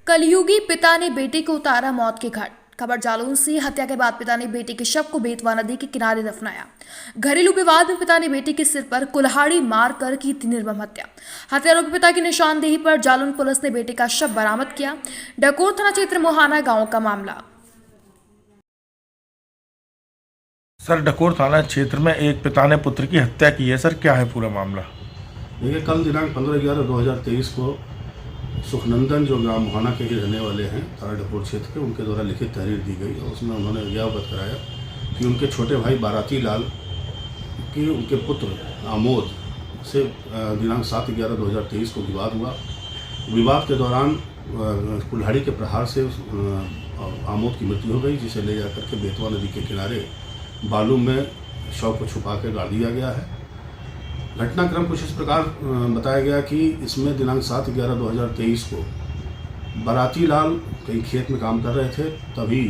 कलयुगी पिता ने बेटे को उतारा मौत के घाट। खबर जालौन से। हत्या के बाद पिता ने बेटे के शव को बेतवा नदी के किनारे दफनाया। घरेलू विवाद में पिता ने बेटे के सिर पर कुल्हाड़ी मारकर की थी निर्मम हत्या। हत्यारोपी पिता की निशानदेही पर जालौन पुलिस ने बेटे का शव बरामद किया। डकोर थाना क्षेत्र मोहाना गांव का मामला। सर, डकोर थाना क्षेत्र में एक पिता ने पुत्र की हत्या की है। सर, क्या है पूरा मामला? देखिए, कल दिनांक 15/11/2023 को सुखनंदन, जो ग्राम मोहाना के ही रहने वाले हैं, थाना डकोर क्षेत्र के, उनके द्वारा लिखित तहरीर दी गई और उसमें उन्होंने यह अवगत कराया कि उनके छोटे भाई बाराती लाल की उनके पुत्र आमोद से दिनांक 7/11/2023 को विवाद हुआ। विवाद के दौरान कुल्हाड़ी के प्रहार से आमोद की मृत्यु हो गई, जिसे ले जाकर के बेतवा नदी के किनारे बालू में शव को छुपा के गाड़ दिया गया है। घटनाक्रम कुछ इस प्रकार बताया गया कि इसमें दिनांक 7/11/2023 को बाराती लाल कहीं खेत में काम कर रहे थे, तभी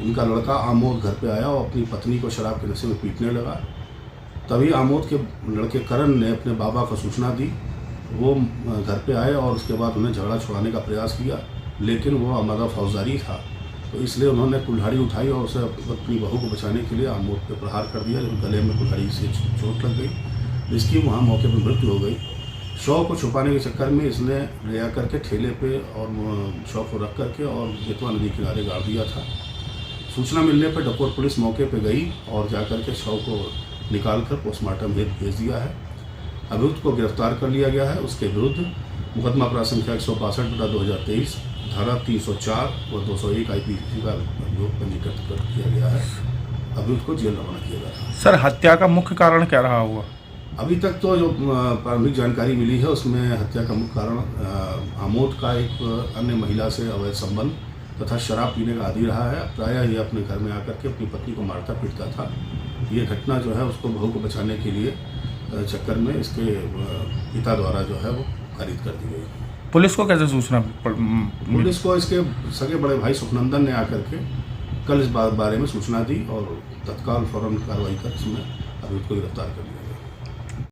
इनका लड़का आमोद घर पे आया और अपनी पत्नी को शराब के नशे में पीटने लगा। तभी आमोद के लड़के करण ने अपने बाबा को सूचना दी। वो घर पे आए और उसके बाद उन्हें झगड़ा छुड़ाने का प्रयास किया, लेकिन वो आमादा फौजदारी था, तो इसलिए उन्होंने कुल्हाड़ी उठाई और उसे अपनी बहू को बचाने के लिए आमोद पे प्रहार कर दिया, जब गले में कुल्हाड़ी से चोट लग गई, जिसकी वहाँ मौके पर मृत्यु हो गई। शव को छुपाने के चक्कर में इसने ले आकर के ठेले पे और शव को रख करके और बेतवा नदी किनारे गाड़ दिया था। सूचना मिलने पर डकोर पुलिस मौके पर गई और जाकर के शव को निकाल कर पोस्टमार्टम हेतु भेज दिया है। अभियुक्त को गिरफ्तार कर लिया गया है। उसके विरुद्ध मुकदमा अपराध संख्या 162/2023, धारा 304 और 201 IPC का अभियोग पंजीकृत कर किया गया है। अभियुक्त को जेल रवाना किया गया है। सर, हत्या का मुख्य कारण क्या रहा हुआ? अभी तक तो जो प्रारंभिक जानकारी मिली है उसमें हत्या का मुख्य कारण आमोद का एक अन्य महिला से अवैध संबंध तथा शराब पीने का आदी रहा है। प्रायः ये अपने घर में आकर के अपनी पत्नी को मारता पीटता था। ये घटना जो है उसको बहू को बचाने के लिए चक्कर में इसके पिता द्वारा जो है वो खारिज कर दी गई। पुलिस को कैसे सूचना? पुलिस को इसके सगे बड़े भाई सुखनंदन ने आकर के कल इस बारे में सूचना दी और तत्काल फौरन कार्रवाई कर इसमें अभियुक्त को गिरफ्तार कर लिया।